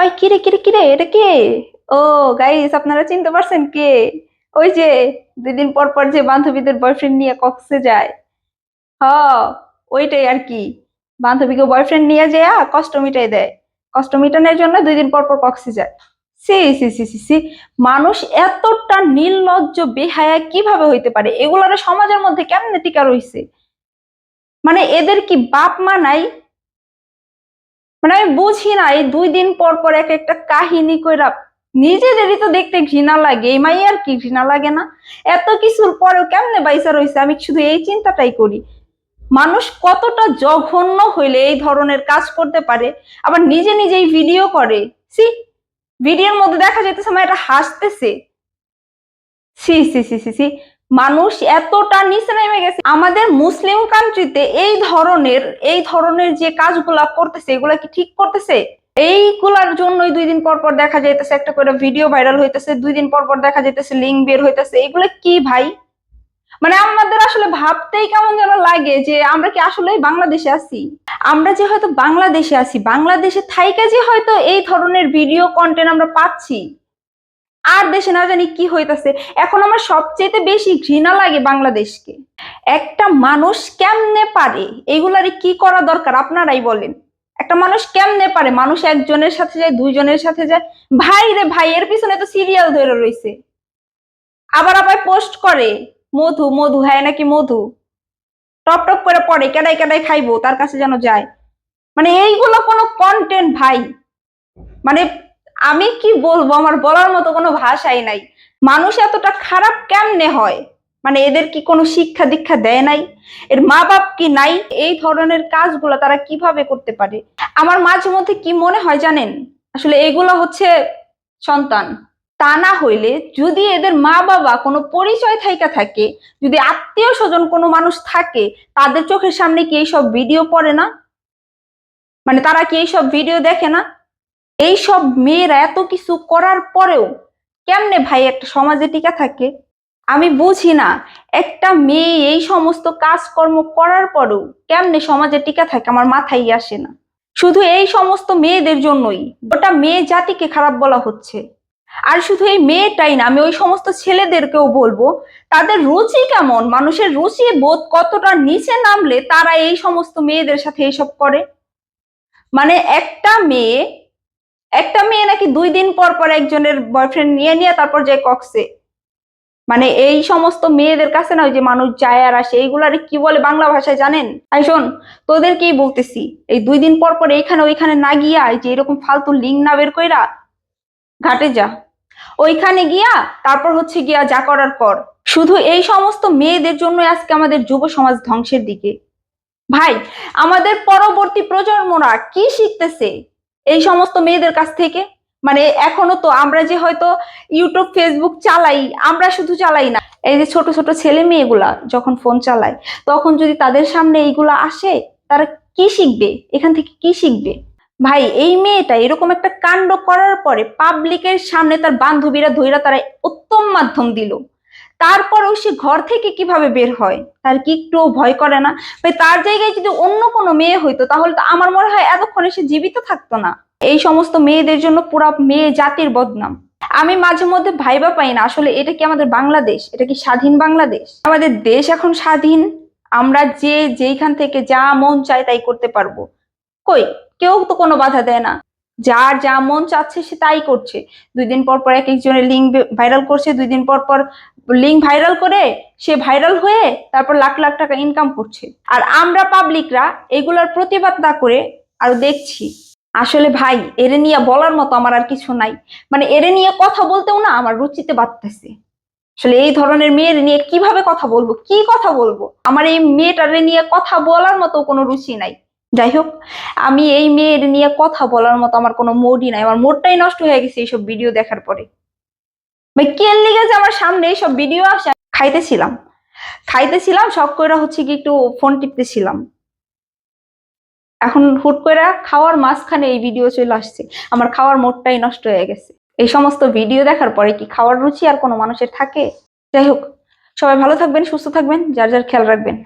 ওই কিরে কিরে কিরে, এটা কে? ও গাইস, আপনারা চিনতে পারছেন কে? ওই যে 2 দিন পর পর যে বান্ধবীদের বয়ফ্রেন্ড নিয়ে কক্সে যায়। হ, ওইটাই আর কি। বান্ধবীকে বয়ফ্রেন্ড নিয়ে যায় কষ্ট মিটাই দেয়। কষ্ট মিটানোর জন্য 2 দিন পর পর কক্সে যায়। সি সি সি সি সি, মানুষ এতটা নির্লজ্জ বেহায়া কিভাবে হইতে পারে? এগুলার সমাজের মধ্যে কেমনে টিকা রইছে? মানে এদের কি বাপ মা নাই? মানে আমি বুঝি না, এই 2 দিন পর পর এক একটা কাহিনী কইরা নিজেদেরই তো দেখতে ঘৃণা লাগে। এই মাইয়ার কি ঘৃণা লাগে না? এত কিছুর পরেও কেমনে বাইসা রইছে, আমি শুধু এই চিন্তাটাই করি। মানুষ কতটা জঘন্য হইলে এই ধরনের কাজ করতে পারে? আবার নিজে নিজেই ভিডিও করে। সি, ভিডিওর মধ্যে দেখা যাইতেছে মেয়েটা হাসতেছে। সি সি সি সি সি, মানুষ এতটা নিচে নেমে গেছে। আমাদের মুসলিম কান্ট্রিতে এই ধরনের যে কাজগুলা করতেছে, এগুলা কি ঠিক করতেছে? এইগুলার জন্যই 2 দিন পর পর দেখা যাইতেছে একটা করে ভিডিও ভাইরাল হইতেছে, 2 দিন পর পর দেখা যাইতেছে লিঙ্ক বের হইতেছে। এগুলো কি ভাই? মানে আমাদের আসলে ভাবতেই কেমন যেন লাগে যে আমরা কি আসলে বাংলাদেশে আছি। আমরা যে হয়তো বাংলাদেশে আছি, বাংলাদেশে থাইকা যে হয়তো এই ধরনের ভিডিও কন্টেন্ট আমরা পাচ্ছি, আর দেশে না জানি কি হইতাছে। এখন আমার সবচেয়ে বেশি ঘৃণা লাগে বাংলাদেশকে। একটা মানুষ কেমনে পারে? এগুলারে কি করা দরকার আপনারাই বলেন। একটা মানুষ কেমনে পারে? মানুষ একজনের সাথে যায়, 2জনের সাথে যায়। ভাই রে ভাই, এর পিছনে তো সিরিয়াল ধরে রয়েছে। আবার আবার পোস্ট করে মধু মধু, হ্যাঁ নাকি মধু টপ টপ করে পড়ে, কেডাই কেডাই খাইবো তার কাছে যেন যায়। মানে এইগুলো কোনো কন্টেন্ট ভাই? মানে আমি কি বলবো, আমার বলার মতো কোনো ভাষাই নাই। মানুষ এতটা খারাপ কেমনে হয়? মানে এদের কি কোনো শিক্ষা দীক্ষা দেয় নাই? এর মা বাপ কি নাই? এই ধরনের কাজগুলো তারা কিভাবে করতে পারে? আমার মাঝে মধ্যে কি মনে হয় জানেন, আসলে এগুলো হচ্ছে সন্তান। তা না হইলে যদি এদের মা বাবা কোনো পরিচয় থাইকা থাকে, যদি আত্মীয় স্বজন কোনো মানুষ থাকে, তাদের চোখের সামনে কি এইসব ভিডিও পড়ে না? মানে তারা কি এইসব ভিডিও দেখে না? এইসব মেয়েরা এত কিছু করার পরেও কেমনে ভাই একটা সমাজে টিকে থাকে? আমি বুঝি না। একটা মেয়ে এই সমস্ত কাজকর্ম করার পরেও কেমনে সমাজে টিকে থাকে, আমার মাথায় আসে না। শুধু এই সমস্ত মেয়েদের জন্যই গোটা মেয়ে জাতিকে খারাপ বলা হচ্ছে। আর শুধু এই মেয়েটাই না, আমি ওই সমস্ত ছেলেদেরকেও বলবো, তাদের রুচি কেমন, মানুষের রুচি বোধ কতটা নিচে নামলে তারা এই সমস্ত মেয়েদের সাথে এইসব করে। মানে একটা মেয়ে নাকি 2 দিন পর পর একজনের বয়ফ্রেন্ড নিয়ে নিয়ে তারপর যায় কক্সে। মানে এই সমস্ত মেয়েদের কাছে না, ওই যে মানুষ যায় আর আসে, এইগুলারে কি বলে বাংলা ভাষায় জানেন? আই শোন, তোদেরকেই বলতেছি, এই 2 দিন পর পর এইখানে ওইখানে না গিয়া, এই যে এরকম ফালতু লিঙ্ক না বের কইরা ঘাটে যা। ওইখানে গিয়া তারপর হচ্ছে গিয়া যা করার কর। শুধু এই সমস্ত মেয়েদের জন্য আজকে আমাদের যুব সমাজ ধ্বংসের দিকে। ভাই, আমাদের পরবর্তী প্রজন্মরা কি শিখতেছে এই সমস্ত মেয়েদের কাছ থেকে? মানে এখনো তো আমরা যে হয়তো ইউটিউব ফেসবুক চালাই, আমরা শুধু চালাই না, এই যে ছোট ছোট ছেলে মেয়েগুলা যখন ফোন চালায়, তখন যদি তাদের সামনে এইগুলা আসে, তারা কি শিখবে? এখান থেকে কি শিখবে? ভাই, এই মেয়েটা এরকম একটা কাণ্ড করার পরে পাবলিকের সামনে তার বান্ধবীরা ধইরা তারা উত্তম মাধ্যম দিল, তারপরেও সে ঘর থেকে কিভাবে বের হয়? তার কি একটু ভয় করে না? ভাই, তার জায়গায় যদি অন্য কোনো মেয়ে হইতো, তাহলে তো আমার মনে হয় এতক্ষণে সে জীবিত থাকতো না। এই সমস্ত মেয়েদের জন্য পুরা মেয়ে জাতির বদনাম। আমি মাঝে মধ্যে ভাইবা পাই না, আসলে এটা কি আমাদের বাংলাদেশ? এটা কি স্বাধীন বাংলাদেশ? আমাদের দেশ এখন স্বাধীন, আমরা যে যেইখান থেকে যা মন চায় তাই করতে পারবো। কই, কেউ তো কোনো বাধা দেয় না। যার যা মন চাচ্ছে সে তাই করছে। 2 দিন পর পর এক একজনের লিঙ্ক ভাইরাল করছে, 2 দিন পর পর লিঙ্ক ভাইরাল করে সে ভাইরাল হয়ে তারপর লাখ লাখ টাকা ইনকাম করছে। আর আমরা পাবলিকরা এগুলোর প্রতিবাদ না করে আর দেখছি। আসলে ভাই, এরে নিয়ে বলার মতো আমার আর কিছু নাই। মানে এরে নিয়ে কথা বলতেও না আমার রুচিতে বাড়তেছে। আসলে এই ধরনের মেয়ের নিয়ে কিভাবে কথা বলবো, কি কথা বলবো? আমার এই মেয়েটারে নিয়ে কথা বলার মতো কোনো রুচি নাই। যাই হোক, আমি এই মেয়ের নিয়ে কথা বলার মতো আমার কোনো মুডই নাই। আমার মুডটাই নষ্ট হয়ে গেছে এইসব ভিডিও দেখার পরে। ভাই, কেন লিগে যে আমার সামনে এইসব ভিডিও আসে? খাইতেছিলাম, খাইতেছিলাম শখ করে হচ্ছে কি একটু ফোন টিপতেছিলাম, এখন হুট করে খাওয়ার মাঝখানে এই ভিডিও চলে আসছে। আমার খাওয়ার মুডটাই নষ্ট হয়ে গেছে। এই সমস্ত ভিডিও দেখার পরে কি খাওয়ার রুচি আর কোনো মানুষের থাকে? যাই হোক, সবাই ভালো থাকবেন, সুস্থ থাকবেন, যার যার খেয়াল রাখবেন।